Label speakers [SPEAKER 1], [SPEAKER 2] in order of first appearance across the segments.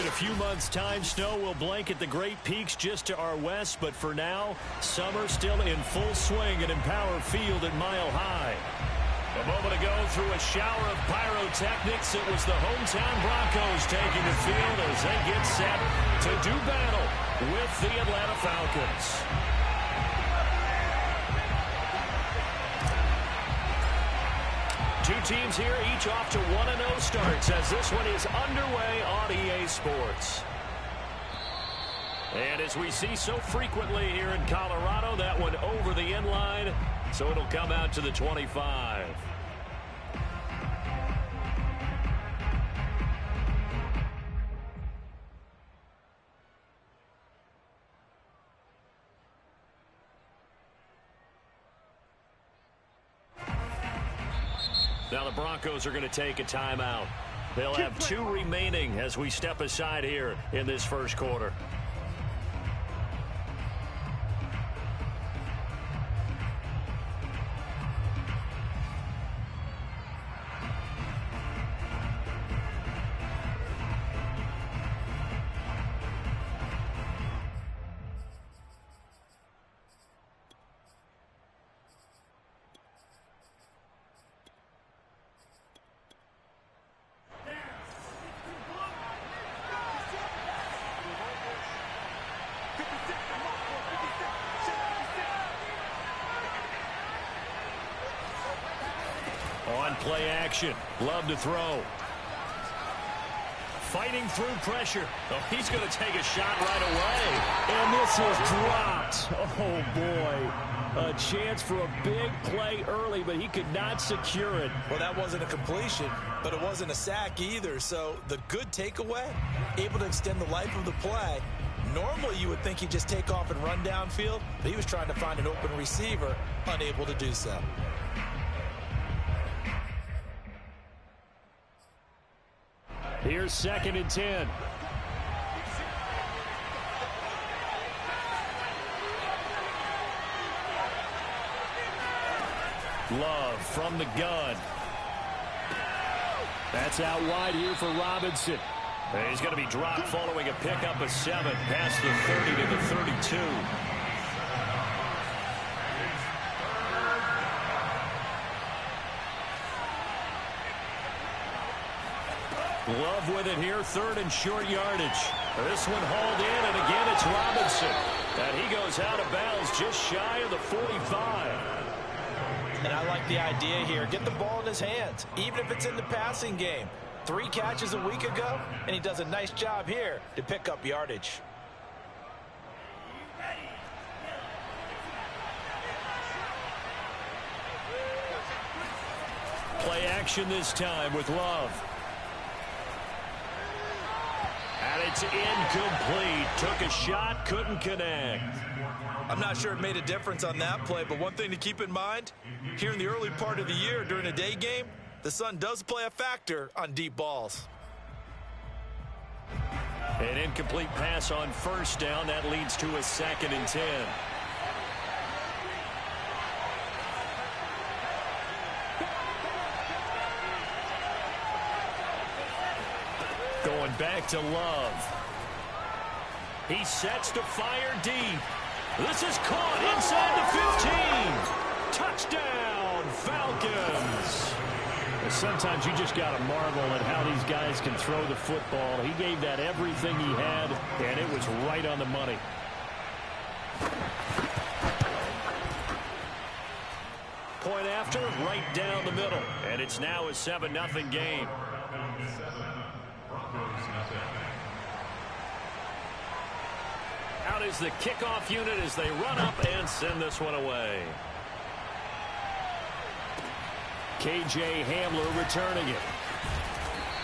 [SPEAKER 1] a few months' time, snow will blanket the Great Peaks just to our west, but for now, summer still in full swing at Empower Field at Mile High. A moment ago, through a shower of pyrotechnics, it was the hometown Broncos taking the field as they get set to do battle with the Atlanta Falcons. Two teams here, each off to 1-0 starts as this one is underway on EA Sports. And as we see so frequently here in Colorado, that one over the end line, so it'll come out to the 25. Now the Broncos are going to take a timeout. They'll have 2 remaining as we step aside here in this first quarter. On play action. Love to throw. Fighting through pressure. Oh, he's going to take a shot right away. And this is dropped. Oh, boy. A chance for a big play early, but he could not secure it.
[SPEAKER 2] Well, that wasn't a completion, but it wasn't a sack either. So the good takeaway, able to extend the life of the play. Normally, you would think he'd just take off and run downfield, but he was trying to find an open receiver, unable to do so.
[SPEAKER 1] Here's 2nd and 10. Love from the gun. That's out wide here for Robinson. He's going to be dropped following a pickup of 7 past the 30 to the 32. Love with it here, 3rd and short yardage. This one hauled in, and again it's Robinson. And he goes out of bounds just shy of the 45.
[SPEAKER 2] And I like the idea here. Get the ball in his hands, even if it's in the passing game. 3 catches a week ago, and he does a nice job here to pick up yardage.
[SPEAKER 1] Play action this time with Love. And it's incomplete. Took a shot, couldn't connect.
[SPEAKER 2] I'm not sure it made a difference on that play, but one thing to keep in mind, here in the early part of the year during a day game, the sun does play a factor on deep balls.
[SPEAKER 1] An incomplete pass on 1st down. That leads to a 2nd and 10. Going back to Love. He sets to fire deep. This is caught inside the 15. Touchdown, Falcons. Sometimes you just got to marvel at how these guys can throw the football. He gave that everything he had, and it was right on the money. Point after, right down the middle. And it's now a 7-0 game. Out is the kickoff unit as they run up and send this one away. KJ Hamler returning it.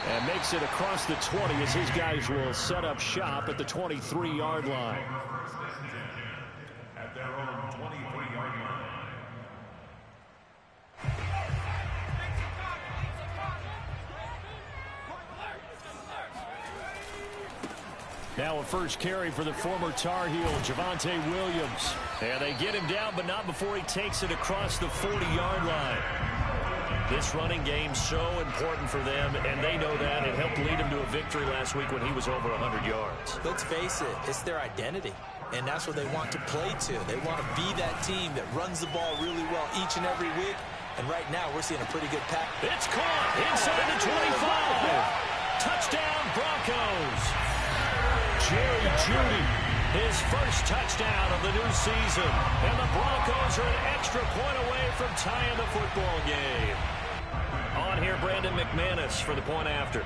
[SPEAKER 1] And makes it across the 20 as his guys will set up shop at the 23-yard line. At their own 23-yard line. Now a first carry for the former Tar Heel, Javonte Williams. And they get him down, but not before he takes it across the 40-yard line. This running game's so important for them, and they know that. It helped lead them to a victory last week when he was over 100 yards.
[SPEAKER 2] Let's face it, it's their identity, and that's what they want to play to. They want to be that team that runs the ball really well each and every week, and right now we're seeing a pretty good pack.
[SPEAKER 1] It's caught inside the 25. Touchdown, Broncos. Jerry Jeudy, his first touchdown of the new season, and the Broncos are an extra point away from tying the football game. On here, Brandon McManus for the point after.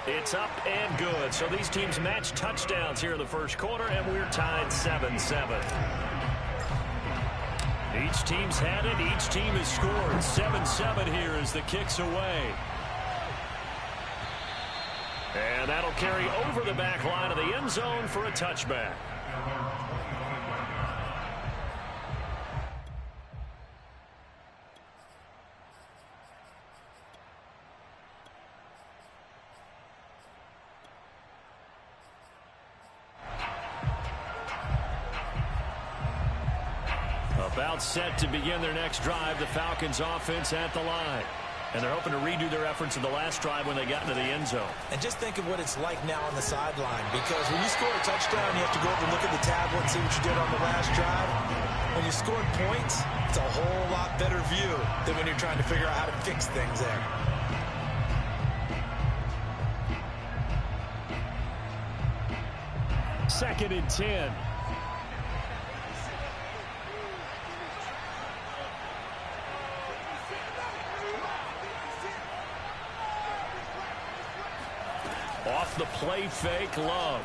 [SPEAKER 1] It's up and good. So these teams match touchdowns here in the first quarter, and we're tied 7-7. Each team's had it. Each team has scored. 7-7 here as the kick's away. And that'll carry over the back line of the end zone for a touchback. About set to begin their next drive, the Falcons offense at the line. And they're hoping to redo their efforts of the last drive when they got into the end zone.
[SPEAKER 2] And just think of what it's like now on the sideline, because when you score a touchdown, you have to go over and look at the tablet and see what you did on the last drive. When you scored points, it's a whole lot better view than when you're trying to figure out how to fix things there.
[SPEAKER 1] Second and 10. Off the play fake, Love.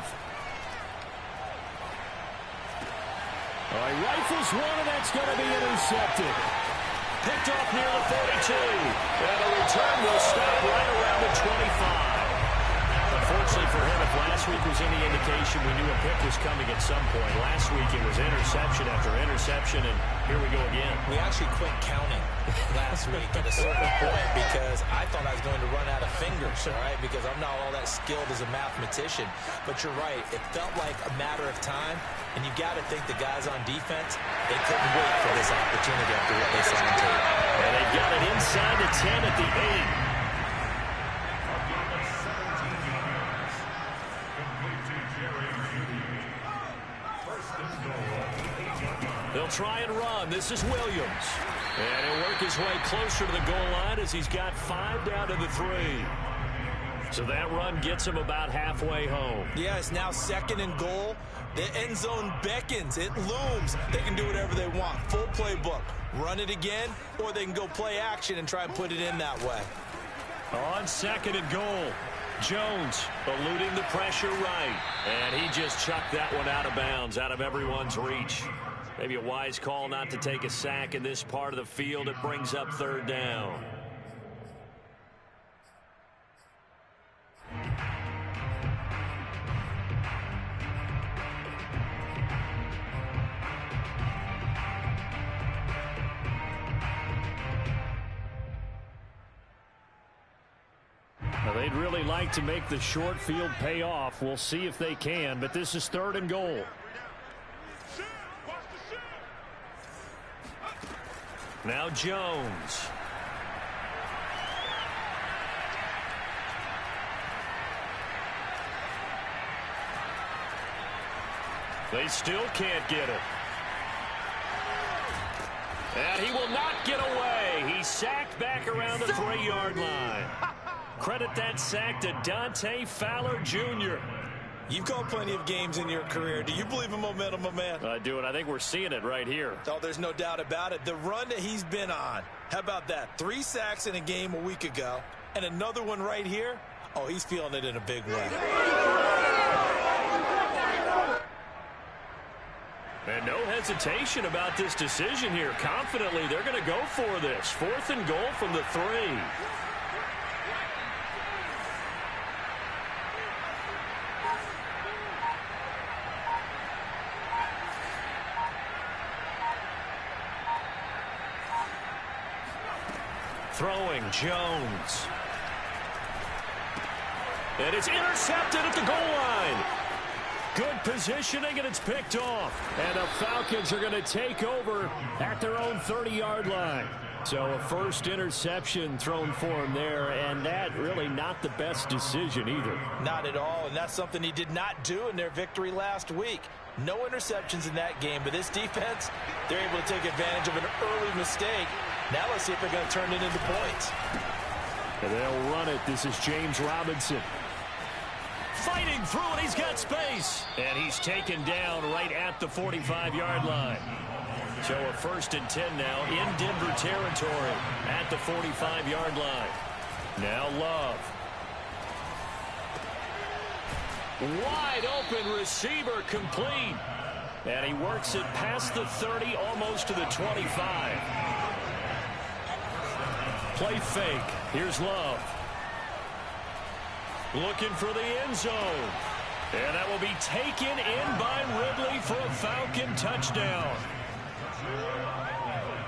[SPEAKER 1] All right, rifles one, and that's going to be intercepted. Picked off near the 42. And a return will stop right around the 25. Unfortunately for him, if last week was any indication, we knew a pick was coming at some point. Last week it was interception after interception, and here we go again.
[SPEAKER 2] We actually quit counting last week at a certain point because I thought I was going to run out of fingers, all right, because I'm not all that skilled as a mathematician. But you're right, it felt like a matter of time, and you got to think the guys on defense, they couldn't wait for this opportunity after what they saw on tape.
[SPEAKER 1] And they've got it inside the 10 at the 8. They'll try and run. This is Williams. And he'll work his way closer to the goal line as he's got 5 down to the 3. So that run gets him about halfway home.
[SPEAKER 2] Yeah, it's now second and goal. The end zone beckons. It looms. They can do whatever they want. Full playbook. Run it again, or they can go play action and try and put it in that way.
[SPEAKER 1] On second and goal, Jones eluding the pressure right. And he just chucked that one out of bounds, out of everyone's reach. Maybe a wise call not to take a sack in this part of the field. It brings up third down. Now, they'd really like to make the short field pay off. We'll see if they can, but this is third and goal. Now Jones. They still can't get it. And he will not get away. He's sacked back around the 3-yard line. Credit that sack to Dante Fowler Jr.
[SPEAKER 2] You've called plenty of games in your career. Do you believe in momentum, my man?
[SPEAKER 1] I do, and I think we're seeing it right here.
[SPEAKER 2] Oh, there's no doubt about it. The run that he's been on. How about that? 3 sacks in a game a week ago, and another one right here. Oh, he's feeling it in a big way.
[SPEAKER 1] And no hesitation about this decision here. Confidently, they're going to go for this. 4th and goal from the 3. Throwing Jones. And it's intercepted at the goal line. Good positioning, and it's picked off. And the Falcons are going to take over at their own 30-yard line. So a first interception thrown for him there, and that really not the best decision either.
[SPEAKER 2] Not at all, and that's something he did not do in their victory last week. No interceptions in that game, but this defense, they're able to take advantage of an early mistake. Now let's see if they're going to turn it into points.
[SPEAKER 1] And they'll run it. This is James Robinson. Fighting through, and he's got space. And he's taken down right at the 45-yard line. So a 1st and 10 now in Denver territory at the 45-yard line. Now Love. Wide open receiver complete. And he works it past the 30, almost to the 25. Play fake. Here's Love. Looking for the end zone. And that will be taken in by Ridley for a Falcon touchdown.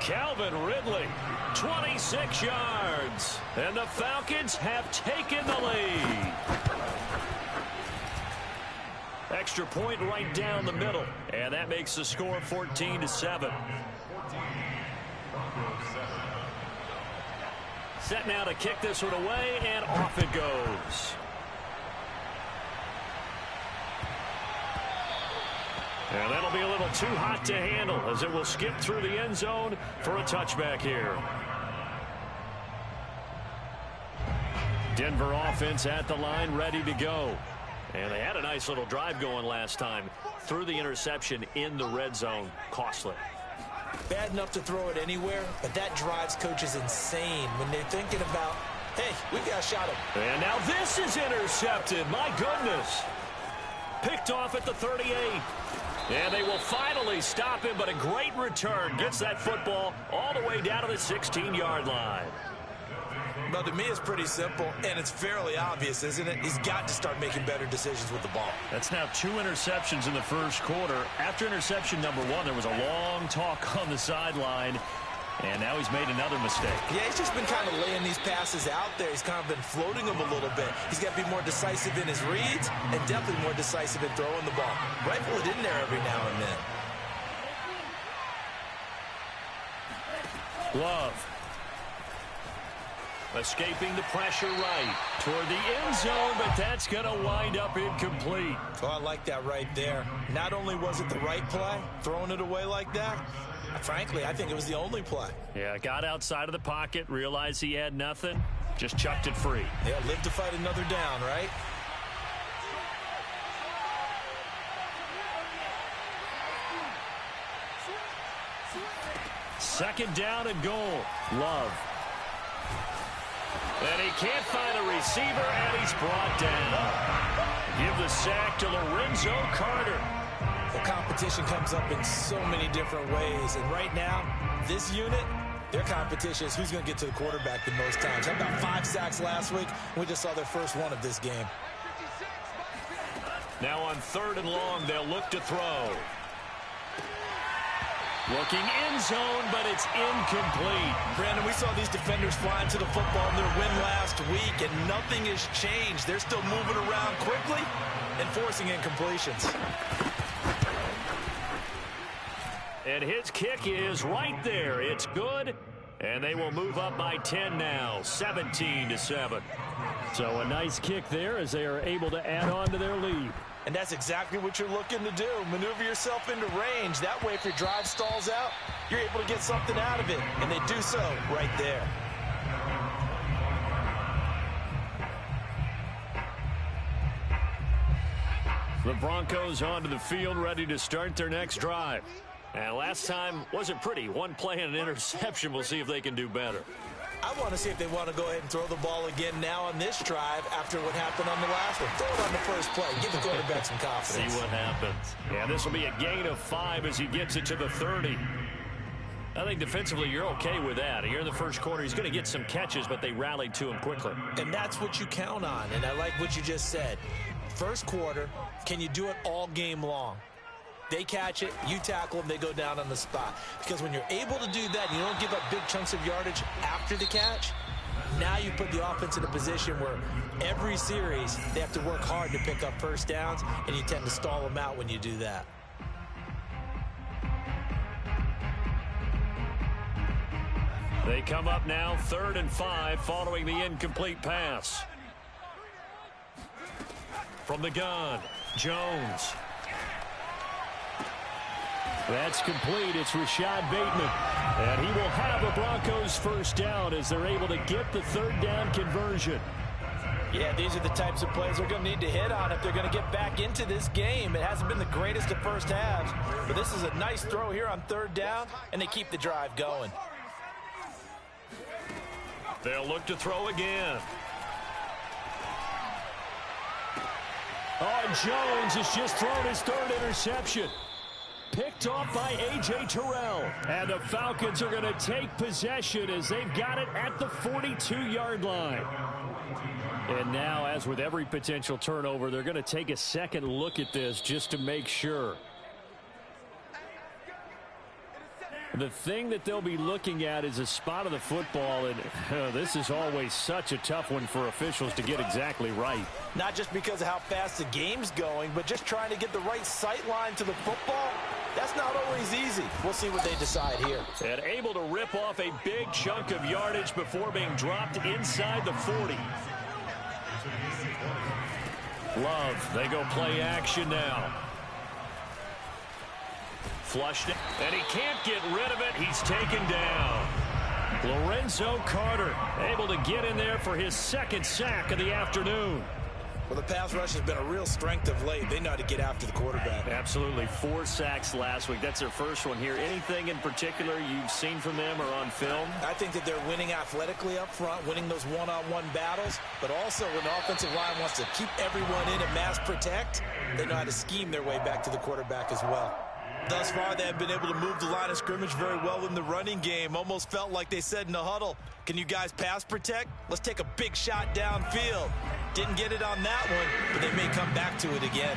[SPEAKER 1] Calvin Ridley, 26 yards. And the Falcons have taken the lead. Extra point right down the middle. And that makes the score 14-7. Set now to kick this one away, and off it goes. And that'll be a little too hot to handle as it will skip through the end zone for a touchback here. Denver offense at the line, ready to go. And they had a nice little drive going last time. Threw the interception in the red zone. Costly.
[SPEAKER 2] Bad enough to throw it anywhere, but that drives coaches insane when they're thinking about, hey, we got a shot at.
[SPEAKER 1] And now this is intercepted. My goodness. Picked off at the 38. And they will finally stop him, but a great return. Gets that football all the way down to the 16-yard line.
[SPEAKER 2] But to me, it's pretty simple, and it's fairly obvious, isn't it? He's got to start making better decisions with the ball.
[SPEAKER 1] That's now 2 interceptions in the first quarter. After interception number 1, there was a long talk on the sideline, and now he's made another mistake.
[SPEAKER 2] Yeah, he's just been kind of laying these passes out there. He's kind of been floating them a little bit. He's got to be more decisive in his reads and definitely more decisive in throwing the ball. Rifle it in there every now and then.
[SPEAKER 1] Love. Escaping the pressure right toward the end zone, but that's going to wind up incomplete.
[SPEAKER 2] Oh, I like that right there. Not only was it the right play, throwing it away like that, frankly, I think it was the only play.
[SPEAKER 1] Yeah, got outside of the pocket, realized he had nothing, just chucked it free.
[SPEAKER 2] Yeah, live to fight another down, right?
[SPEAKER 1] Second down and goal. Love. And he can't find a receiver, and he's brought down. Give the sack to Lorenzo Carter.
[SPEAKER 2] The competition comes up in so many different ways, and right now, this unit, their competition is who's going to get to the quarterback the most times. How about 5 sacks last week? We just saw their first one of this game.
[SPEAKER 1] Now on 3rd and long, they'll look to throw. Looking end zone, but it's incomplete.
[SPEAKER 2] Brandon, we saw these defenders flying to the football in their win last week, and nothing has changed. They're still moving around quickly and forcing incompletions.
[SPEAKER 1] And his kick is right there. It's good, and they will move up by 10 now, 17-7. So a nice kick there as they are able to add on to their lead.
[SPEAKER 2] And that's exactly what you're looking to do. Maneuver yourself into range. That way, if your drive stalls out, you're able to get something out of it. And they do so right there.
[SPEAKER 1] The Broncos onto the field, ready to start their next drive. And last time wasn't pretty. One play and an interception. We'll see if they can do better.
[SPEAKER 2] I want to see if they want to go ahead and throw the ball again now on this drive after what happened on the last one. Throw it on the first play. Give the quarterback some confidence.
[SPEAKER 1] See what happens. Yeah, this will be a gain of 5 as he gets it to the 30. I think defensively you're okay with that. Here in the first quarter, he's going to get some catches, but they rallied to him quickly.
[SPEAKER 2] And that's what you count on, and I like what you just said. First quarter, can you do it all game long? They catch it, you tackle them, they go down on the spot. Because when you're able to do that, you don't give up big chunks of yardage after the catch, Now you put the offense in a position where every series they have to work hard to pick up first downs, and you tend to stall them out when you do that.
[SPEAKER 1] They come up now 3rd and 5 following the incomplete pass. From the gun, Jones. That's complete. It's Rashad Bateman. And he will have a Broncos first down as they're able to get the 3rd down conversion.
[SPEAKER 2] Yeah, these are the types of plays they're going to need to hit on if they're going to get back into this game. It hasn't been the greatest of first halves, but this is a nice throw here on 3rd down, and they keep the drive going.
[SPEAKER 1] They'll look to throw again. Oh, Jones has just thrown his 3rd interception. Picked off by A.J. Terrell. And the Falcons are going to take possession as they've got it at the 42-yard line. And now, as with every potential turnover, they're going to take a second look at this just to make sure. The thing that they'll be looking at is a spot of the football, and this is always such a tough one for officials to get exactly right.
[SPEAKER 2] Not just because of how fast the game's going, but just trying to get the right sight line to the football. That's not always easy. We'll see what they decide here.
[SPEAKER 1] And able to rip off a big chunk of yardage before being dropped inside the 40. Love, they go play action now. Flushed it, and he can't get rid of it. He's taken down. Lorenzo Carter able to get in there for his 2nd sack of the afternoon.
[SPEAKER 2] Well, the pass rush has been a real strength of late. They know how to get after the quarterback.
[SPEAKER 1] Absolutely. 4 sacks last week. That's their first one here. Anything in particular you've seen from them or on film?
[SPEAKER 2] I think that they're winning athletically up front, winning those one-on-one battles, but also when the offensive line wants to keep everyone in and mass protect, they know how to scheme their way back to the quarterback as well. Thus far, they have been able to move the line of scrimmage very well in the running game. Almost felt like they said in the huddle, can you guys pass protect? Let's take a big shot downfield. Didn't get it on that one, but they may come back to it again.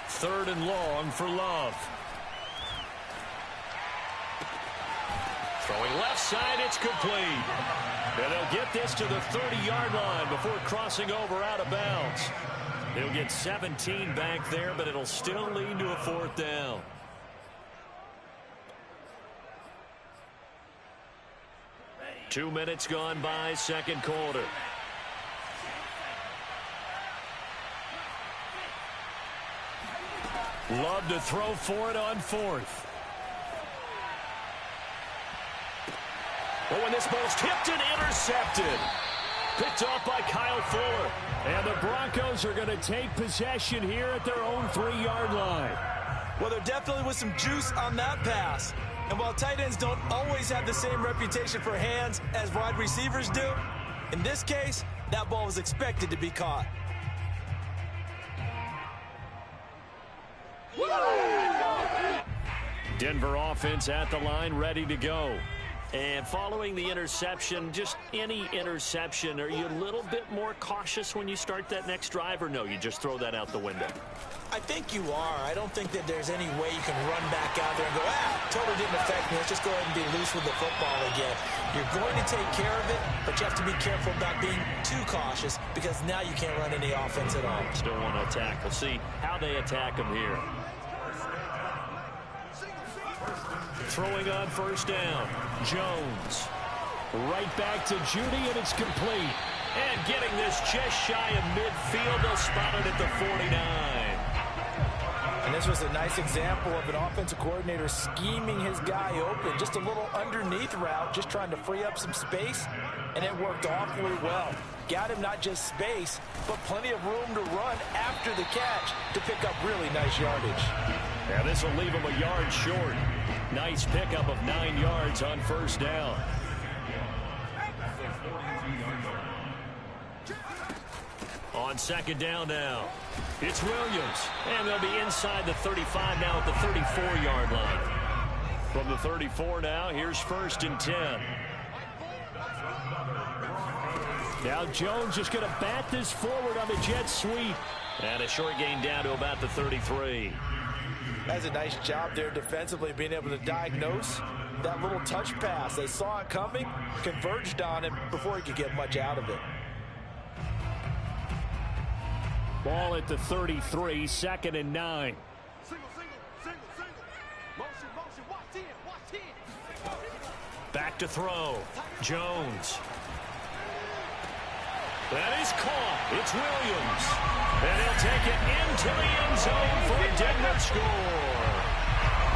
[SPEAKER 1] Third and long for Love. Throwing left side, it's complete. And they'll get this to the 30-yard line before crossing over out of bounds. They'll get 17 back there, but it'll still lead to a 4th down. Two minutes gone by, 2nd quarter. Love to throw for it on 4th. Oh, and this ball's tipped and intercepted. Picked off by Kyle Fuller. And the Broncos are going to take possession here at their own 3-yard line.
[SPEAKER 2] Well, there definitely was some juice on that pass. And while tight ends don't always have the same reputation for hands as wide receivers do, in this case, that ball was expected to be caught.
[SPEAKER 1] Denver offense at the line, ready to go. And following the interception, just any interception, are you a little bit more cautious when you start that next drive, or no, you just throw that out the window?
[SPEAKER 2] I think you are. I don't think that there's any way you can run back out there and go, totally didn't affect me. Let's just go ahead and be loose with the football again. You're going to take care of it, but you have to be careful about being too cautious because now you can't run any offense at all.
[SPEAKER 1] Still want to attack. We'll see how they attack them here. Throwing on 1st down, Jones. Right back to Judy, and it's complete. And getting this just shy of midfield, they'll spot it at the 49.
[SPEAKER 2] And this was a nice example of an offensive coordinator scheming his guy open. Just a little underneath route, just trying to free up some space, and it worked awfully well. Got him not just space, but plenty of room to run after the catch to pick up really nice yardage.
[SPEAKER 1] Yeah, this will leave him a yard short. Nice pickup of 9 yards on 1st down. On 2nd down now, it's Williams. And they'll be inside the 35 now at the 34-yard line. From the 34 now, here's 1st and 10. Now Jones just going to bat this forward on the jet sweep. And a short gain down to about the 33.
[SPEAKER 2] That's a nice job there defensively, being able to diagnose that little touch pass. They saw it coming, converged on it before he could get much out of it.
[SPEAKER 1] Ball at the 33, 2nd and 9. Back to throw. Jones. That is caught. It's Williams. And he'll take it into the end zone for a Denver score.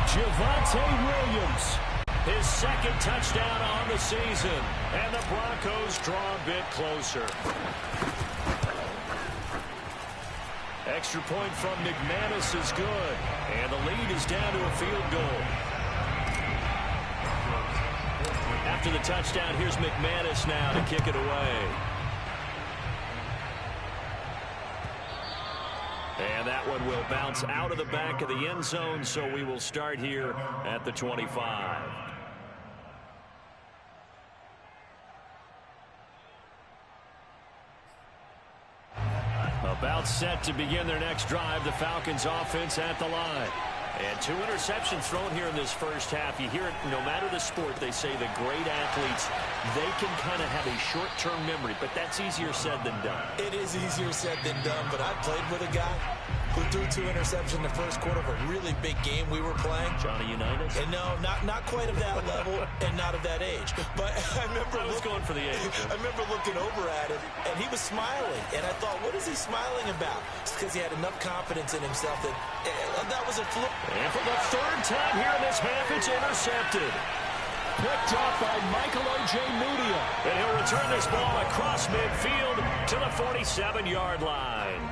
[SPEAKER 1] Javonte Williams. His 2nd touchdown on the season. And the Broncos draw a bit closer. Extra point from McManus is good. And the lead is down to a field goal. After the touchdown, here's McManus now to kick it away. And that one will bounce out of the back of the end zone, so we will start here at the 25. About set to begin their next drive, the Falcons offense at the line. And 2 interceptions thrown here in this first half. You hear it, no matter the sport, they say the great athletes, they can kind of have a short-term memory, but that's easier said than done.
[SPEAKER 2] It is easier said than done, but I played with a guy who threw 2 interceptions in the first quarter of a really big game we were playing.
[SPEAKER 1] Johnny Unitas?
[SPEAKER 2] And no, not quite of that level and not of that age. But I remember
[SPEAKER 1] I was going for the age.
[SPEAKER 2] I remember looking over at him, and he was smiling. And I thought, what is he smiling about? It's because he had enough confidence in himself that that was a fluke.
[SPEAKER 1] And for the 3rd time here in this half, it's intercepted. Picked off by Michael O.J. Mudia. And he'll return this ball across midfield to the 47-yard line.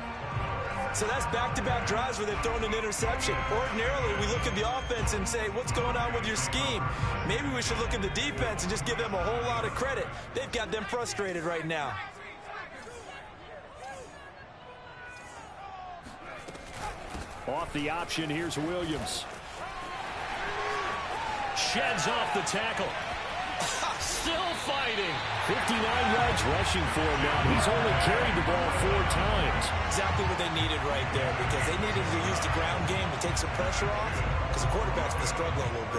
[SPEAKER 2] So that's back-to-back drives where they've thrown an interception. Ordinarily, we look at the offense and say, what's going on with your scheme? Maybe we should look at the defense and just give them a whole lot of credit. They've got them frustrated right now.
[SPEAKER 1] Off the option, here's Williams. Sheds off the tackle. Still fighting. 59 yards rushing for him now. He's only carried the ball 4 times.
[SPEAKER 2] Exactly what they needed right there, because they needed to use the ground game to take some pressure off, because the quarterback's been struggling a little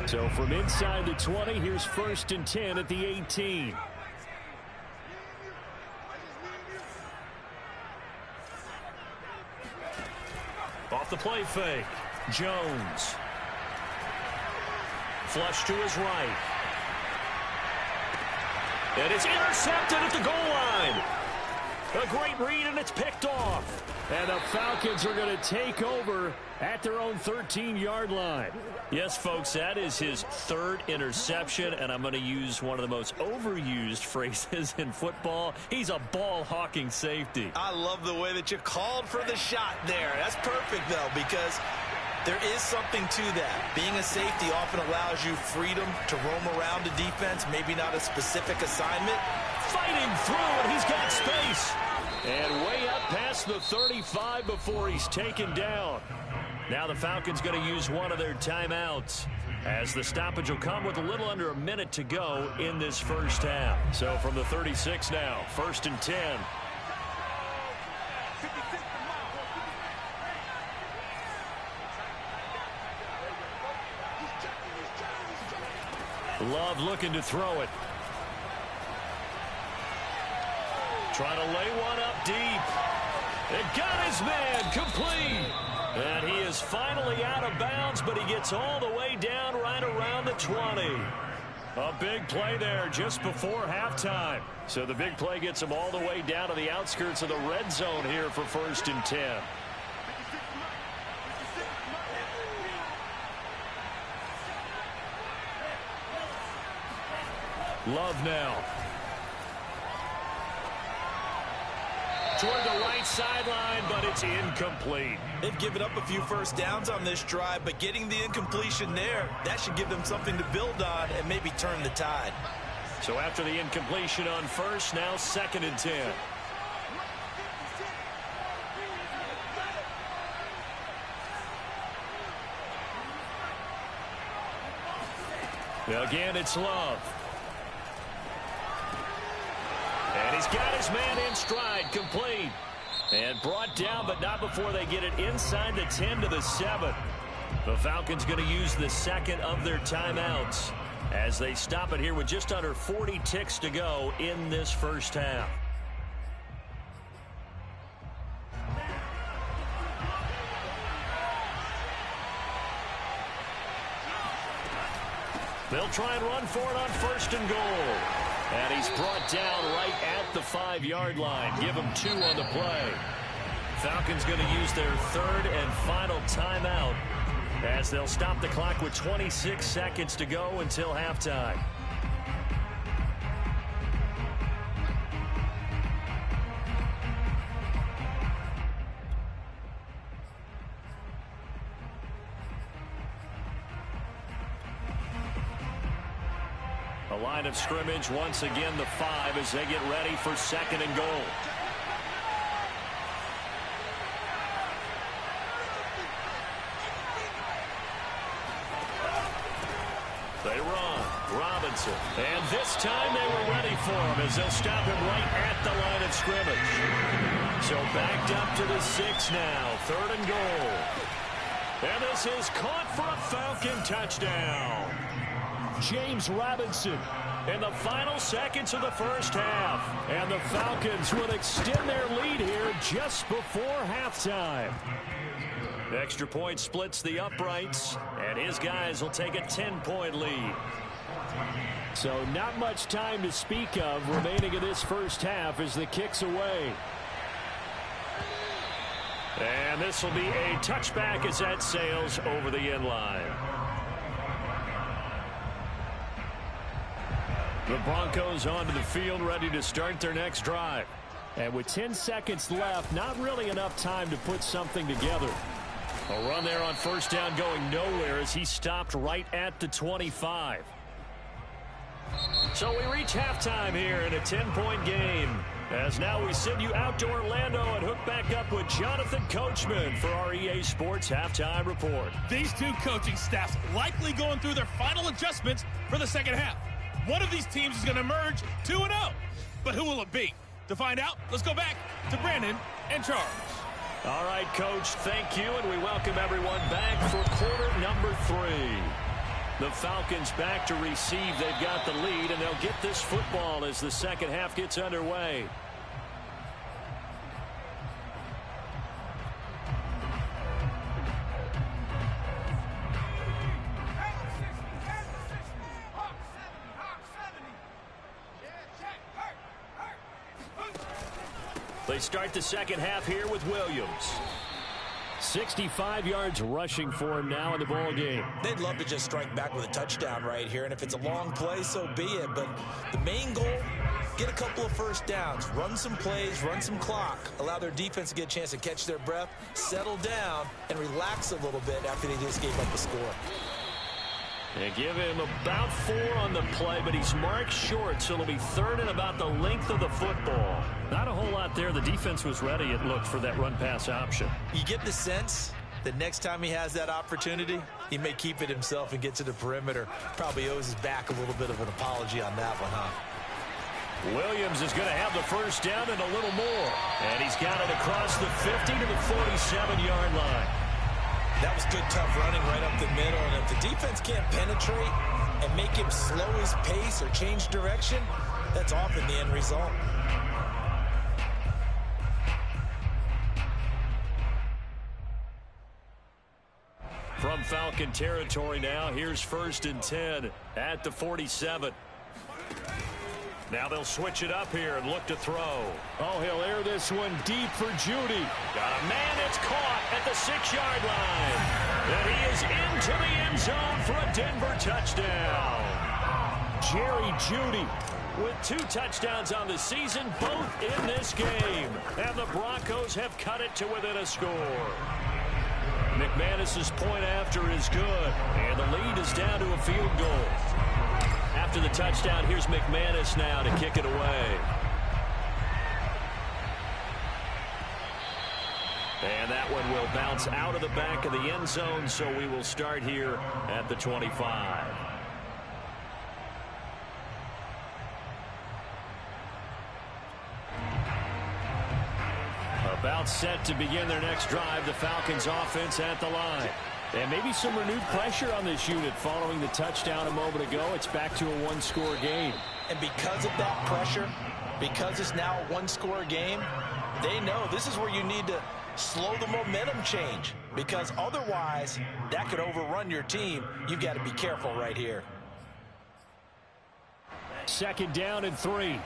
[SPEAKER 2] bit.
[SPEAKER 1] So from inside the 20, here's 1st and 10 at the 18. Off the play fake. Jones. Flush to his right. And it's intercepted at the goal line. A great read, and it's picked off. And the Falcons are going to take over at their own 13-yard line. Yes, folks, that is his 3rd interception, and I'm going to use one of the most overused phrases in football. He's a ball-hawking safety.
[SPEAKER 2] I love the way that you called for the shot there. That's perfect, though, because there is something to that. Being a safety often allows you freedom to roam around the defense, maybe not a specific assignment.
[SPEAKER 1] Fighting through, and he's got space. And way up past the 35 before he's taken down. Now the Falcons going to use one of their timeouts, as the stoppage will come with a little under a minute to go in this first half. So from the 36 now, 1st and 10. Love looking to throw it. Trying to lay one up deep. It got his man complete. And he is finally out of bounds, but he gets all the way down right around the 20. A big play there just before halftime. So the big play gets him all the way down to the outskirts of the red zone here for 1st and 10. Love now. Toward the right sideline, but it's incomplete.
[SPEAKER 2] They've given up a few first downs on this drive, but getting the incompletion there, that should give them something to build on and maybe turn the tide.
[SPEAKER 1] So after the incompletion on 1st, now 2nd and 10. Again, it's Love. And he's got his man in stride, complete. And brought down, but not before they get it inside the 10 to the 7. The Falcons going to use the second of their timeouts as they stop it here with just under 40 ticks to go in this first half. They'll try and run for it on 1st and goal. And he's brought down right at the 5-yard line. Give him 2 on the play. Falcons going to use their 3rd and final timeout as they'll stop the clock with 26 seconds to go until halftime. A line of scrimmage, once again the 5 as they get ready for 2nd and goal. They run. Robinson. And this time they were ready for him as they'll stop him right at the line of scrimmage. So backed up to the 6 now. 3rd and goal. And this is caught for a Falcon touchdown. James Robinson in the final seconds of the first half. And the Falcons will extend their lead here just before halftime. Extra point splits the uprights, and his guys will take a 10-point lead. So not much time to speak of remaining in this first half as the kick's away. And this will be a touchback as that sails over the end line. The Broncos onto the field, ready to start their next drive. And with 10 seconds left, not really enough time to put something together. A run there on 1st down going nowhere as he stopped right at the 25. So we reach halftime here in a 10-point game. As now we send you out to Orlando and hook back up with Jonathan Coachman for our EA Sports Halftime Report.
[SPEAKER 3] These two coaching staffs likely going through their final adjustments for the second half. One of these teams is going to emerge 2-0. But who will it be? To find out, let's go back to Brandon and Charles.
[SPEAKER 1] All right, Coach, thank you, and we welcome everyone back for quarter number 3. The Falcons back to receive. They've got the lead, and they'll get this football as the second half gets underway. They start the second half here with Williams. 65 yards rushing for him now in the ball game.
[SPEAKER 2] They'd love to just strike back with a touchdown right here, and if it's a long play, so be it. But the main goal, get a couple of first downs, run some plays, run some clock, allow their defense to get a chance to catch their breath, settle down, and relax a little bit after they just gave up the score.
[SPEAKER 1] They give him about 4 on the play, but he's marked short, so it'll be 3rd and about the length of the football. Not a whole lot there. The defense was ready, it looked, for that run-pass option.
[SPEAKER 2] You get the sense that next time he has that opportunity, he may keep it himself and get to the perimeter. Probably owes his back a little bit of an apology on that one, huh?
[SPEAKER 1] Williams is going to have the first down and a little more. And he's got it across the 50 to the 47-yard line.
[SPEAKER 2] That was good, tough running right up the middle. And if the defense can't penetrate and make him slow his pace or change direction, that's often the end result.
[SPEAKER 1] From Falcon territory now, here's 1st and 10 at the 47. Now they'll switch it up here and look to throw. Oh, he'll air this one deep for Judy. Got a man that's caught at the 6-yard line. And he is into the end zone for a Denver touchdown. Jerry Judy with 2 touchdowns on the season, both in this game. And the Broncos have cut it to within a score. McManus's point after is good. And the lead is down to a field goal. After the touchdown, here's McManus now to kick it away. And that one will bounce out of the back of the end zone, so we will start here at the 25. A About set to begin their next drive, the Falcons offense at the line. And maybe some renewed pressure on this unit following the touchdown a moment ago. It's back to a one-score game.
[SPEAKER 2] And because of that pressure, because it's now a one-score game, they know this is where you need to slow the momentum change, because otherwise that could overrun your team. You've got to be careful right here.
[SPEAKER 1] Second down and 3.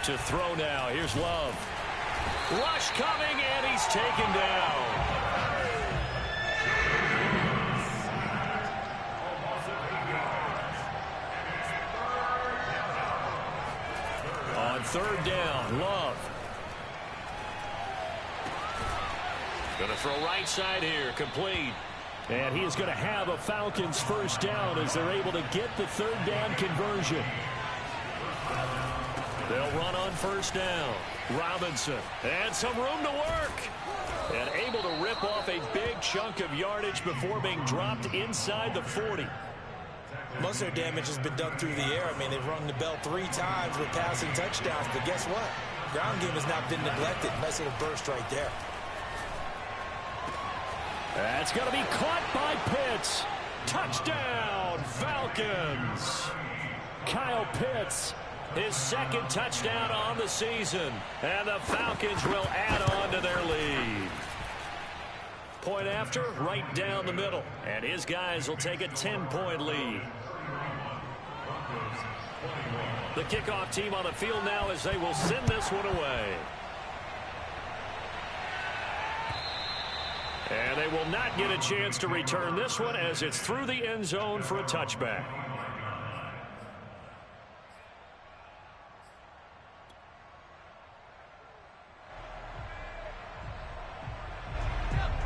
[SPEAKER 1] To throw now. Here's Love. Rush coming, and he's taken down. On third down, Love. Going to throw right side here, complete. And he is going to have a Falcons first down as they're able to get the third down conversion. They'll run on first down. Robinson, and some room to work. And able to rip off a big chunk of yardage before being dropped inside the 40.
[SPEAKER 2] Most of their damage has been done through the air. I mean, they've rung the bell 3 times with passing touchdowns, but guess what? Ground game has not been neglected. Nice little burst right there.
[SPEAKER 1] That's going to be caught by Pitts. Touchdown, Falcons. Kyle Pitts, his second touchdown on the season. And the Falcons will add on to their lead. Point after, right down the middle. And his guys will take a 10-point lead. The kickoff team on the field now as they will send this one away. And they will not get a chance to return this one as it's through the end zone for a touchback.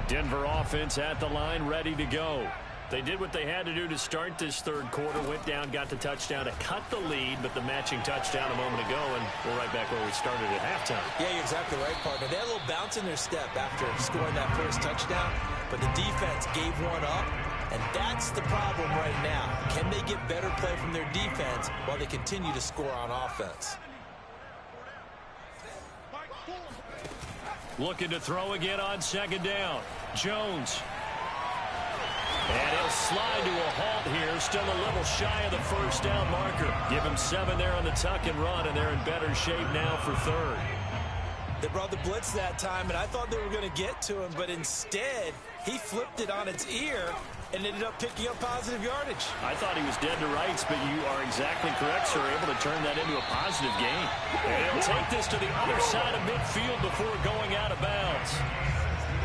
[SPEAKER 1] Denver offense at the line, ready to go. They did what they had to do to start this third quarter, went down, got the touchdown to cut the lead, but the matching touchdown a moment ago, and we're right back where we started at halftime.
[SPEAKER 2] Yeah, you're exactly right, partner. They had a little bounce in their step after scoring that first touchdown, but the defense gave one up, and that's the problem right now. Can they get better play from their defense while they continue to score on offense?
[SPEAKER 1] Looking to throw again on second down. Jones. And he'll slide to a halt here, still a little shy of the first down marker. Give him 7 there on the tuck and run, and they're in better shape now for third.
[SPEAKER 2] They brought the blitz that time, and I thought they were going to get to him, but instead, he flipped it on its ear and ended up picking up positive yardage.
[SPEAKER 1] I thought he was dead to rights, but you are exactly correct, sir. Able to turn that into a positive gain. And he'll take this to the other side of midfield before going out of bounds.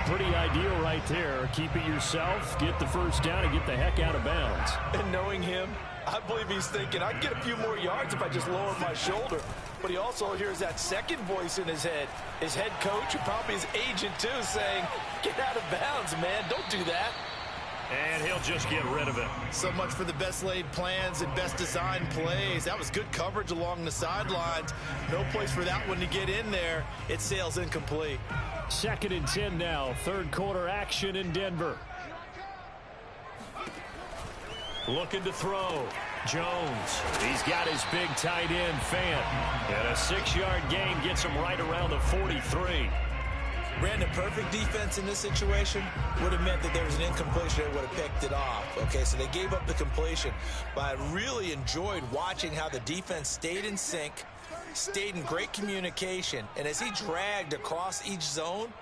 [SPEAKER 1] Pretty ideal right there. Keep it yourself, get the first down, and get the heck out of bounds.
[SPEAKER 2] And knowing him, I believe he's thinking, I can get a few more yards if I just lower my shoulder. But he also hears that second voice in his head. His head coach, and probably his agent too, saying, get out of bounds, man. Don't do that.
[SPEAKER 1] And he'll just get rid of it.
[SPEAKER 4] So much for the best laid plans and best designed plays. That was good coverage along the sidelines. No place for that one to get in there. It sails incomplete.
[SPEAKER 1] 2nd and 10 now. Third quarter action in Denver. Looking to throw. Jones. He's got his big tight end, Fant. And a 6-yard gain gets him right around the 43.
[SPEAKER 2] Brandon, perfect defense in this situation would have meant that there was an incompletion that would have picked it off. Okay, so they gave up the completion. But I really enjoyed watching how the defense stayed in sync, stayed in great communication. And as he dragged across each zone,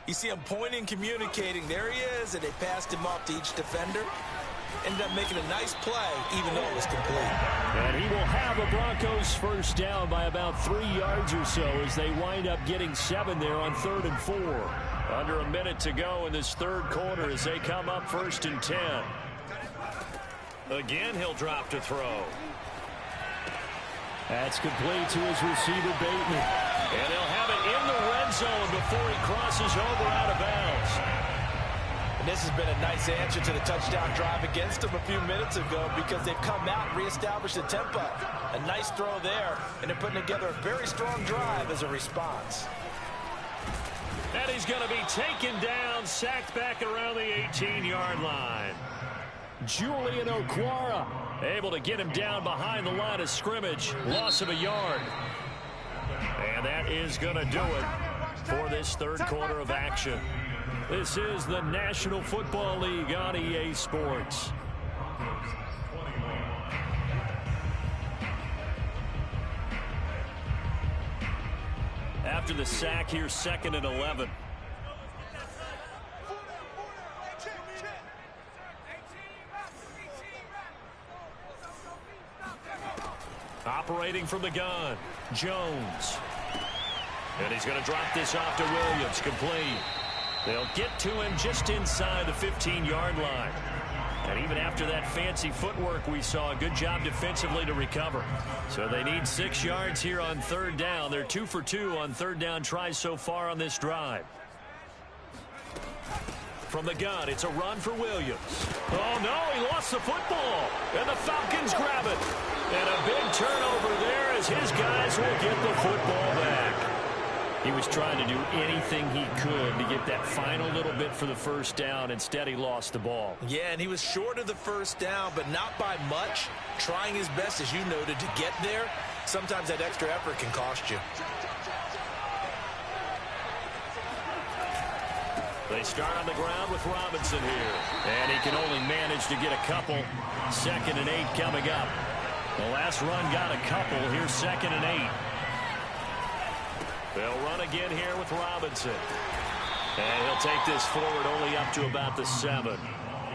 [SPEAKER 2] you see him pointing, communicating. There he is, and they passed him off to each defender. Ended up making a nice play, even though it was complete.
[SPEAKER 1] And he will have a Broncos first down by about 3 yards or so as they wind up getting 7 there on 3rd and 4. Under a minute to go in this third quarter as they come up 1st and 10. Again, he'll drop to throw. That's complete to his receiver, Bateman. And he'll have it in the red zone before he crosses over out of bounds.
[SPEAKER 2] This has been a nice answer to the touchdown drive against them a few minutes ago because they've come out and reestablished the tempo. A nice throw there, and they're putting together a very strong drive as a response.
[SPEAKER 1] And he's going to be taken down, sacked back around the 18-yard line. Julian Okwara able to get him down behind the line of scrimmage. Loss of a yard. And that is going to do it for this third quarter of action. This is the National Football League on EA Sports. After the sack here, 2nd and 11. Operating from the gun, Jones. And he's going to drop this off to Williams, complete. They'll get to him just inside the 15-yard line. And even after that fancy footwork we saw, a good job defensively to recover. So they need 6 yards here on 3rd down. They're 2 for 2 on 3rd down tries so far on this drive. From the gun, it's a run for Williams. Oh, no, he lost the football. And the Falcons grab it. And a big turnover there as his guys will get the football back. He was trying to do anything he could to get that final little bit for the first down. Instead, he lost the ball.
[SPEAKER 2] Yeah, and he was short of the first down, but not by much. Trying his best, as you noted, to get there. Sometimes that extra effort can cost you.
[SPEAKER 1] They start on the ground with Robinson here. And he can only manage to get a couple. 2nd and 8 coming up. The last run got a couple. Here's 2nd and 8. They'll run again here with Robinson. And he'll take this forward only up to about the 7.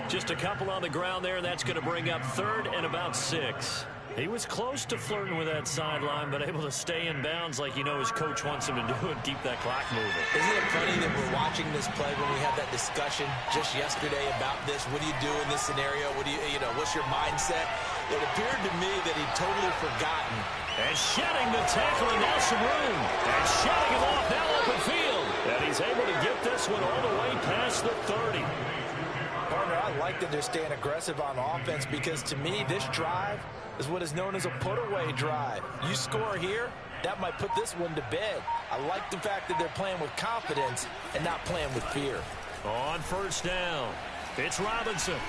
[SPEAKER 1] Just a couple on the ground there. That's going to bring up 3rd and about 6. He was close to flirting with that sideline, but able to stay in bounds like you know his coach wants him to do and keep that clock moving.
[SPEAKER 2] Isn't it funny that we're watching this play when we had that discussion just yesterday about this? What do you do in this scenario? What do you know, what's your mindset? It appeared to me that he'd totally forgotten.
[SPEAKER 1] And shedding the tackle, and now some room. And shedding him off, now open field. And he's able to get this one all the way past the 30.
[SPEAKER 2] Partner, I like that they're staying aggressive on offense because to me, this drive is what is known as a put-away drive. You score here, that might put this one to bed. I like the fact that they're playing with confidence and not playing with fear.
[SPEAKER 1] On 1st down, it's Robinson.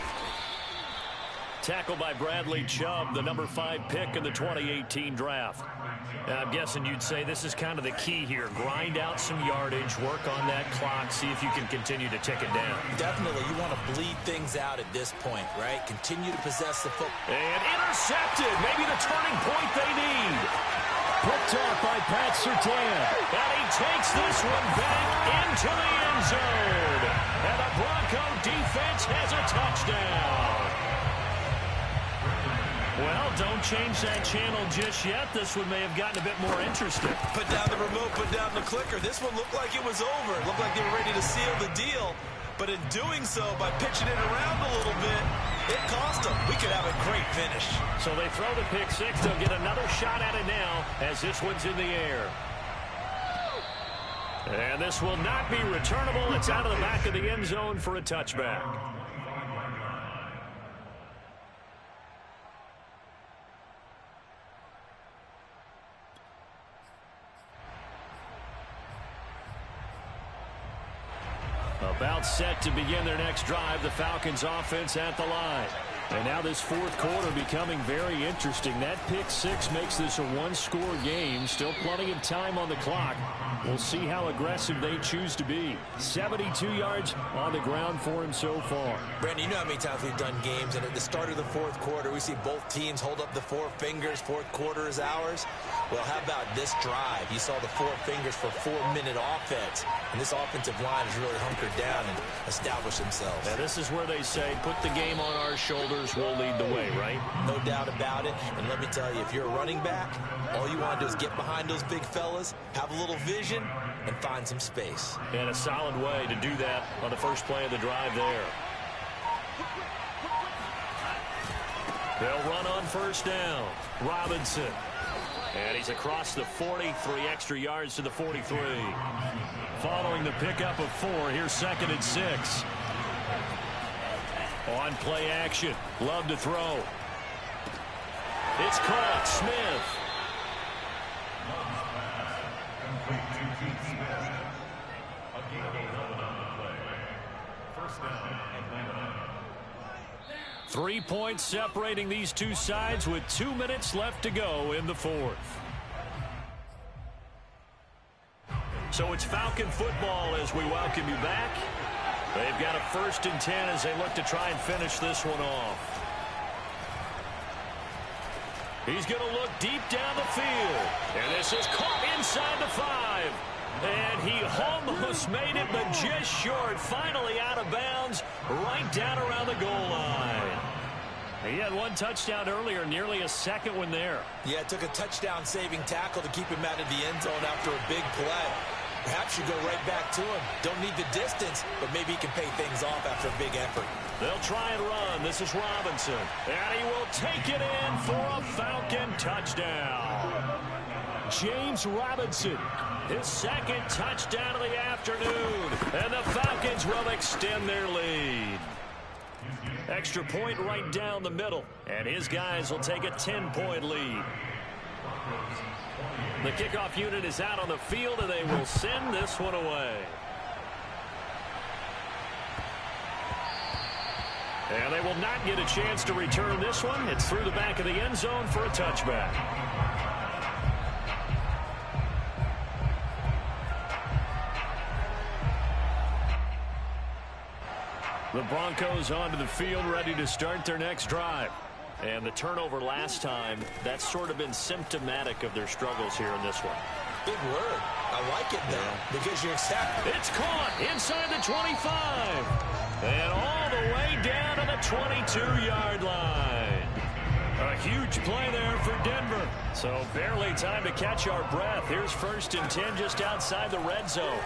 [SPEAKER 1] Tackled by Bradley Chubb, the number 5 pick in the 2018 draft. And I'm guessing you'd say this is kind of the key here. Grind out some yardage, work on that clock, see if you can continue to tick it down.
[SPEAKER 2] Definitely, you want to bleed things out at this point, right? Continue to possess the football.
[SPEAKER 1] And intercepted, maybe the turning point they need. Picked off by Pat Surtain. And he takes this one back into the end zone. And the Bronco defense has a touchdown. Well, don't change that channel just yet. This one may have gotten a bit more interesting.
[SPEAKER 2] Put down the remote, put down the clicker. This one looked like it was over. It looked like they were ready to seal the deal. But in doing so, by pitching it around a little bit, it cost them. We could have a great finish.
[SPEAKER 1] So they throw the pick 6. They'll get another shot at it now as this one's in the air. And this will not be returnable. It's out of the back of the end zone for a touchback. About set to begin their next drive, the Falcons offense at the line. And now this 4th quarter becoming very interesting. That pick 6 makes this a 1-score game. Still plenty of time on the clock. We'll see how aggressive they choose to be. 72 yards on the ground for him so far.
[SPEAKER 2] Brandon, you know how many times we've done games, and at the start of the 4th quarter, we see both teams hold up the 4 fingers. 4th quarter is ours. Well, how about this drive? You saw the 4 fingers for 4-minute offense, and this offensive line has really hunkered down and established themselves.
[SPEAKER 1] Now, this is where they say, put the game on our shoulders, we'll lead the way, right?
[SPEAKER 2] No doubt about it. And let me tell you, if you're a running back, all you want to do is get behind those big fellas, have a little vision, and find some space.
[SPEAKER 1] And a solid way to do that on the first play of the drive there. They'll run on 1st down. Robinson. And he's across the 40, 3 extra yards to the 43. Following the pickup of 4, here's 2nd and 6. On play action. Love to throw. It's caught. Smith. 3 points separating these two sides with 2 minutes left to go in the fourth. So it's Falcon football as we welcome you back. They've got a 1st and 10 as they look to try and finish this one off. He's going to look deep down the field. And this is caught inside the 5. And he almost made it, but just short. Finally out of bounds, right down around the goal line. He had one touchdown earlier, nearly a second one there.
[SPEAKER 2] Yeah, it took a touchdown-saving tackle to keep him out of the end zone after a big play. Perhaps you go right back to him. Don't need the distance, but maybe he can pay things off after a big effort.
[SPEAKER 1] They'll try and run. This is Robinson. And he will take it in for a Falcon touchdown. James Robinson, his 2nd touchdown of the afternoon. And the Falcons will extend their lead. Extra point right down the middle. And his guys will take a 10-point lead. The kickoff unit is out on the field, and they will send this one away. And they will not get a chance to return this one. It's through the back of the end zone for a touchback. The Broncos onto the field, ready to start their next drive. And the turnover last time, that's sort of been symptomatic of their struggles here in this one.
[SPEAKER 2] Big word. I like it, though, because you're exactly.
[SPEAKER 1] It's caught inside the 25. And all the way down to the 22-yard line. A huge play there for Denver. So barely time to catch our breath. Here's 1st and 10 just outside the red zone.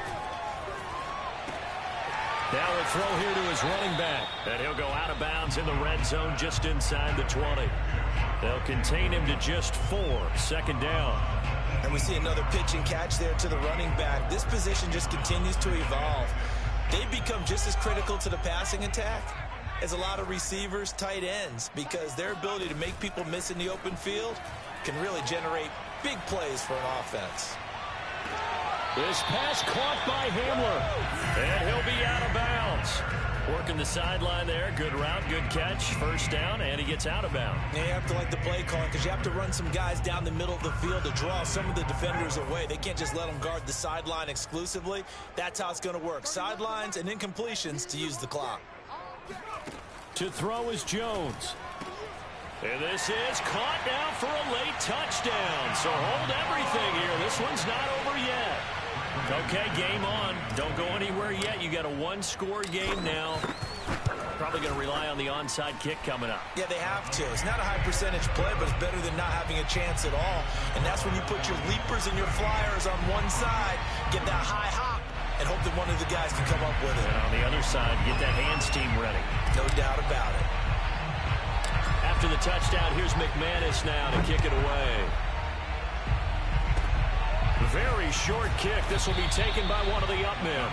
[SPEAKER 1] Now a throw here to his running back. And he'll go out of bounds in the red zone just inside the 20. They'll contain him to just 4. 2nd down.
[SPEAKER 2] And we see another pitch and catch there to the running back. This position just continues to evolve. They become just as critical to the passing attack as a lot of receivers, tight ends, because their ability to make people miss in the open field can really generate big plays for an offense.
[SPEAKER 1] This pass caught by Hamler. And he'll be out of bounds. Working the sideline there. Good route, good catch. 1st down, and he gets out of bounds.
[SPEAKER 2] Yeah, you have to like the play calling because you have to run some guys down the middle of the field to draw some of the defenders away. They can't just let them guard the sideline exclusively. That's how it's going to work. Sidelines and incompletions to use the clock.
[SPEAKER 1] To throw is Jones. And this is caught now for a late touchdown. So hold everything here. This one's not over yet. Okay, game on. Don't go anywhere yet. You got a 1-score game now. Probably going to rely on the onside kick coming up.
[SPEAKER 2] Yeah, they have to. It's not a high percentage play, but it's better than not having a chance at all. And that's when you put your leapers and your flyers on one side, get that high hop, and hope that one of the guys can come up with it.
[SPEAKER 1] And on the other side, get that hands team ready.
[SPEAKER 2] No doubt about it.
[SPEAKER 1] After the touchdown, here's McManus now to kick it away. Very short kick. This will be taken by one of the up men.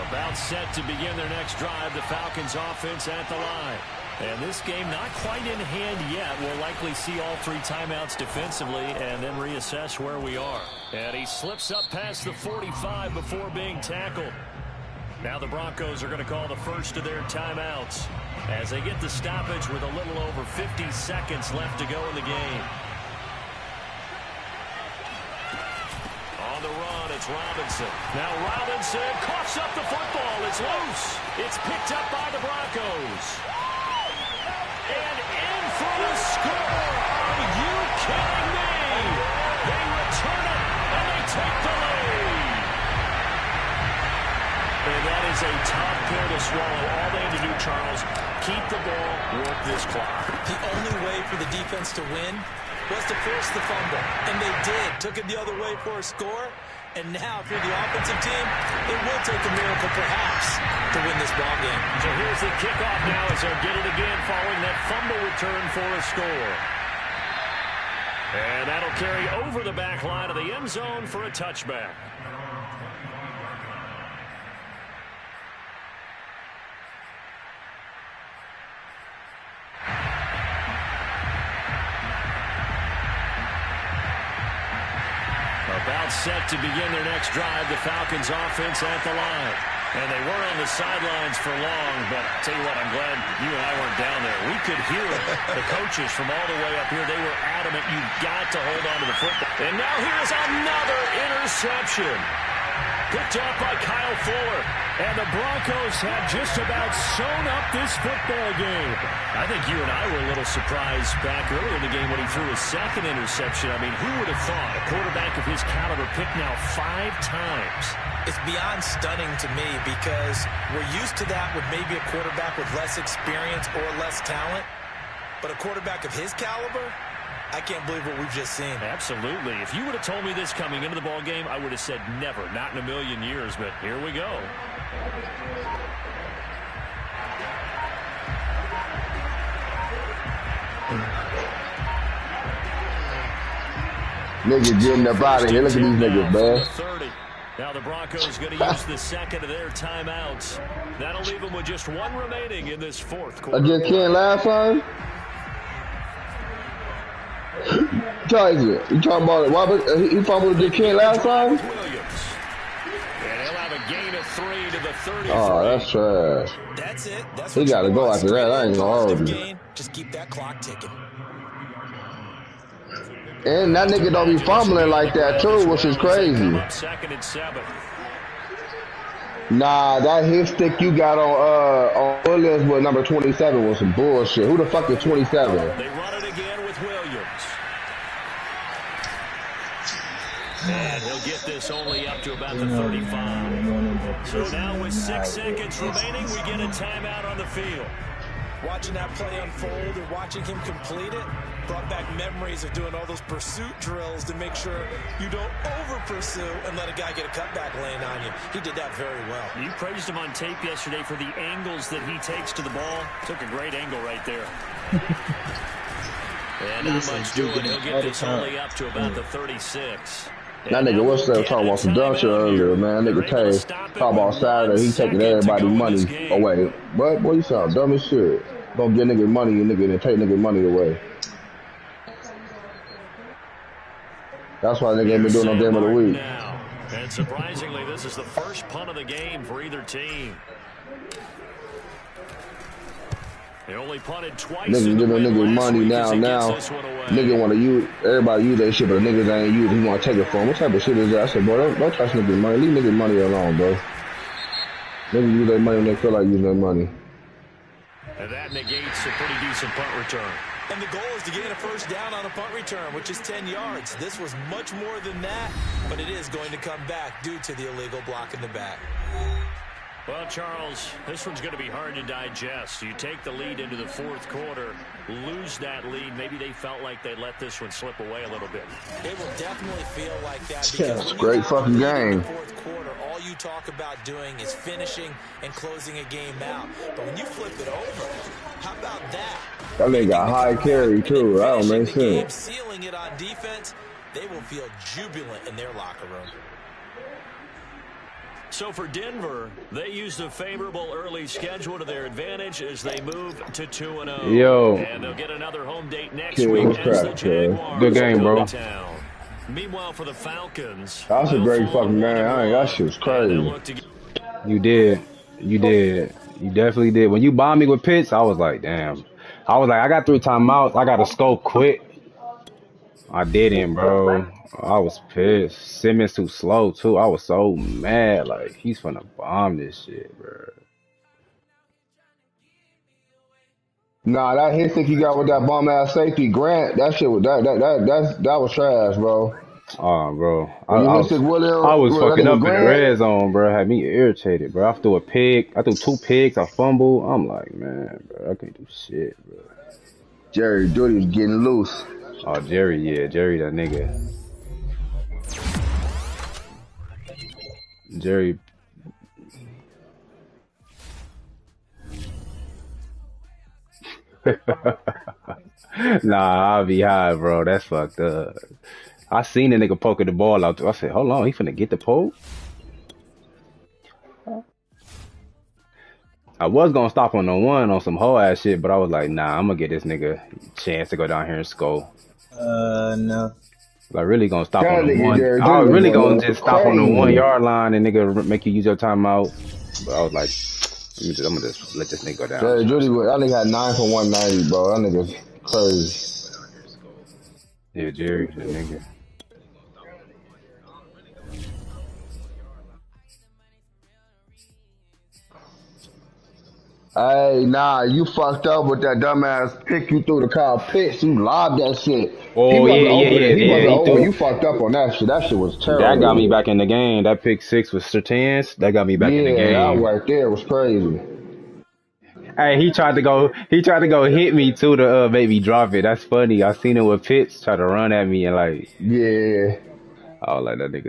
[SPEAKER 1] About set to begin their next drive. The Falcons offense at the line. And this game not quite in hand yet. We'll likely see all 3 timeouts defensively and then reassess where we are. And he slips up past the 45 before being tackled. Now the Broncos are going to call the first of their timeouts as they get the stoppage with a little over 50 seconds left to go in the game. On the run, it's Robinson. Now Robinson coughs up the football. It's loose. It's picked up by the Broncos. And in for the score. Are you kidding me? They return it, and they take the lead. And that is a tough pill to swallow. All they had to do, Charles, keep the ball, work this clock.
[SPEAKER 2] The only way for the defense to win was to force the fumble. And they did. Took it the other way for a score. And now, for the offensive team, it will take a miracle, perhaps, to win this ball game.
[SPEAKER 1] So here's the kickoff now as they'll get it again following that fumble return for a score. And that'll carry over the back line of the end zone for a touchback. about set to begin their next drive. The Falcons offense at the line. And they weren't on the sidelines for long, but I'll tell you what, I'm glad you and I weren't down there. We could hear the coaches from all the way up here. They were adamant, you've got to hold on to the football. And now here's another interception. Picked up by Kyle Fuller. And the Broncos have just about sewn up this football game. I think you and I were a little surprised back earlier in the game when he threw his second interception. I mean, who would have thought a quarterback of his caliber picked now 5 times?
[SPEAKER 2] It's beyond stunning to me because we're used to that with maybe a quarterback with less experience or less talent. But a quarterback of his caliber, I can't believe what we've just seen.
[SPEAKER 1] Absolutely. If you would have told me this coming into the ball game, I would have said never, not in a million years. But here we go.
[SPEAKER 5] Niggas getting up out of here. Look at these niggas, man.
[SPEAKER 1] Now the Broncos going to use the second of their timeouts. That'll leave them with just 1 remaining in this 4th quarter.
[SPEAKER 5] Against Ken last time? Tyson, you talking about it? He fumbled against Ken last time?
[SPEAKER 1] And he'll have a gain of 3 to the 33.
[SPEAKER 5] Oh, that's trash.
[SPEAKER 2] That's it. That's
[SPEAKER 5] he got to go after that. I ain't gonna hold you.
[SPEAKER 2] Just keep that clock ticking.
[SPEAKER 5] And that nigga don't be fumbling like that too, which is crazy.
[SPEAKER 1] 2nd and 7.
[SPEAKER 5] Nah, that hit stick you got on Williams with number 27 was some bullshit. Who the fuck is 27?
[SPEAKER 1] They run it again with Williams. And he'll get this only up to about the 35. So now with 6 seconds remaining, we get a timeout on the field.
[SPEAKER 2] Watching that play unfold and watching him complete it brought back memories of doing all those pursuit drills to make sure you don't over-pursue and let a guy get a cutback lane on you. He did that very well.
[SPEAKER 1] You praised him on tape yesterday for the angles that he takes to the ball. Took a great angle right there. And not much doing. He'll get this only up to about the 36.
[SPEAKER 5] That nigga what's that talking about some dumb shit earlier, man. Nigga Tay talk about Saturday, he taking everybody money away. But boy, you sound dumb as shit. Don't get nigga money and take nigga money away. That's why nigga ain't been doing no game of the week.
[SPEAKER 1] And surprisingly, this is the first punt of the game for either team. They only punted twice.
[SPEAKER 5] Niggas giving niggas money now. Nigga want to use, everybody use that shit, but the niggas ain't use it. He want to take it from. What type of shit is that? I said, bro, don't touch niggas money. Leave niggas money alone, bro. Niggas use their money when they feel like using their money.
[SPEAKER 1] And that negates a pretty decent punt return.
[SPEAKER 2] And the goal is to gain a first down on a punt return, which is 10 yards. This was much more than that, but it is going to come back due to the illegal block in the back.
[SPEAKER 1] Well, Charles, this one's going to be hard to digest. You take the lead into the 4th quarter, lose that lead. Maybe they felt like they let this one slip away a little bit.
[SPEAKER 2] It will definitely feel like that.
[SPEAKER 5] Yeah, it's a great fucking game.
[SPEAKER 2] 4th quarter, all you talk about doing is finishing and closing a game out. But when you flip it over, how about that?
[SPEAKER 5] That nigga got high carry too. That don't make sense.
[SPEAKER 2] Sealing it on defense, they will feel jubilant in their locker room.
[SPEAKER 1] So for Denver, they used a favorable early schedule to their advantage as they move to 2-0.
[SPEAKER 6] Yo.
[SPEAKER 1] And they'll get another home date next week as the Jaguars.
[SPEAKER 6] Good game, bro.
[SPEAKER 1] Meanwhile, for the Falcons,
[SPEAKER 5] that's a great fucking game. That shit's crazy.
[SPEAKER 6] You did. You did. You definitely did. When you bombed me with Pitts, I was like, damn. I was like, I got 3 timeouts. I got to scope quick. I didn't, bro. I was pissed. Simmons too slow, too. I was so mad. Like, he's finna bomb this shit, bro.
[SPEAKER 5] Nah, that hit stick you got with that bomb ass safety Grant, that shit was that was trash, bro.
[SPEAKER 6] Oh, bro. I
[SPEAKER 5] was
[SPEAKER 6] fucking up in the red zone, bro. Had me irritated, bro. I threw a pick. I threw 2 picks. I fumbled. I'm like, man, bro, I can't do shit, bro.
[SPEAKER 5] Jerry Duty's getting loose.
[SPEAKER 6] Oh, Jerry, yeah. Jerry, that nigga. Jerry. Nah, I'll be high, bro. That's fucked up. I seen the nigga poking the ball out. I said, hold on, he finna get the poke? I was gonna stop on the 1 on some whole ass shit, but I was like, nah, I'm gonna get this nigga a chance to go down here and score.
[SPEAKER 7] No.
[SPEAKER 6] Like really gonna stop
[SPEAKER 5] That
[SPEAKER 6] on the
[SPEAKER 5] nigga
[SPEAKER 6] one.
[SPEAKER 5] Jerry
[SPEAKER 6] I was
[SPEAKER 5] Judy was
[SPEAKER 6] really
[SPEAKER 5] going
[SPEAKER 6] gonna
[SPEAKER 5] up for
[SPEAKER 6] just stop on the 1
[SPEAKER 5] crazy.
[SPEAKER 6] yard line and nigga make you use your timeout. But I was like, I'm gonna just let this nigga go down.
[SPEAKER 5] Jerry Judy, that nigga had 9 for 190, bro. That nigga's crazy.
[SPEAKER 6] Yeah, Jerry, that nigga.
[SPEAKER 5] Hey, nah, you fucked up with that dumbass pick you through the car pitch. You lobbed that shit. He
[SPEAKER 6] Oh
[SPEAKER 5] wasn't
[SPEAKER 6] yeah,
[SPEAKER 5] open. He wasn't
[SPEAKER 6] he
[SPEAKER 5] open.
[SPEAKER 6] threw.
[SPEAKER 5] You fucked up on that shit. That shit was
[SPEAKER 6] That got me
[SPEAKER 5] terrible.
[SPEAKER 6] back in the game. That pick 6 was Sertans. That got me back in the
[SPEAKER 5] Yeah, that
[SPEAKER 6] game.
[SPEAKER 5] right there was crazy.
[SPEAKER 6] Hey, he tried to go hit me too to make me drop it. That's funny. I seen him with Pitts try to run at me and like
[SPEAKER 5] Yeah.
[SPEAKER 6] I was like that nigga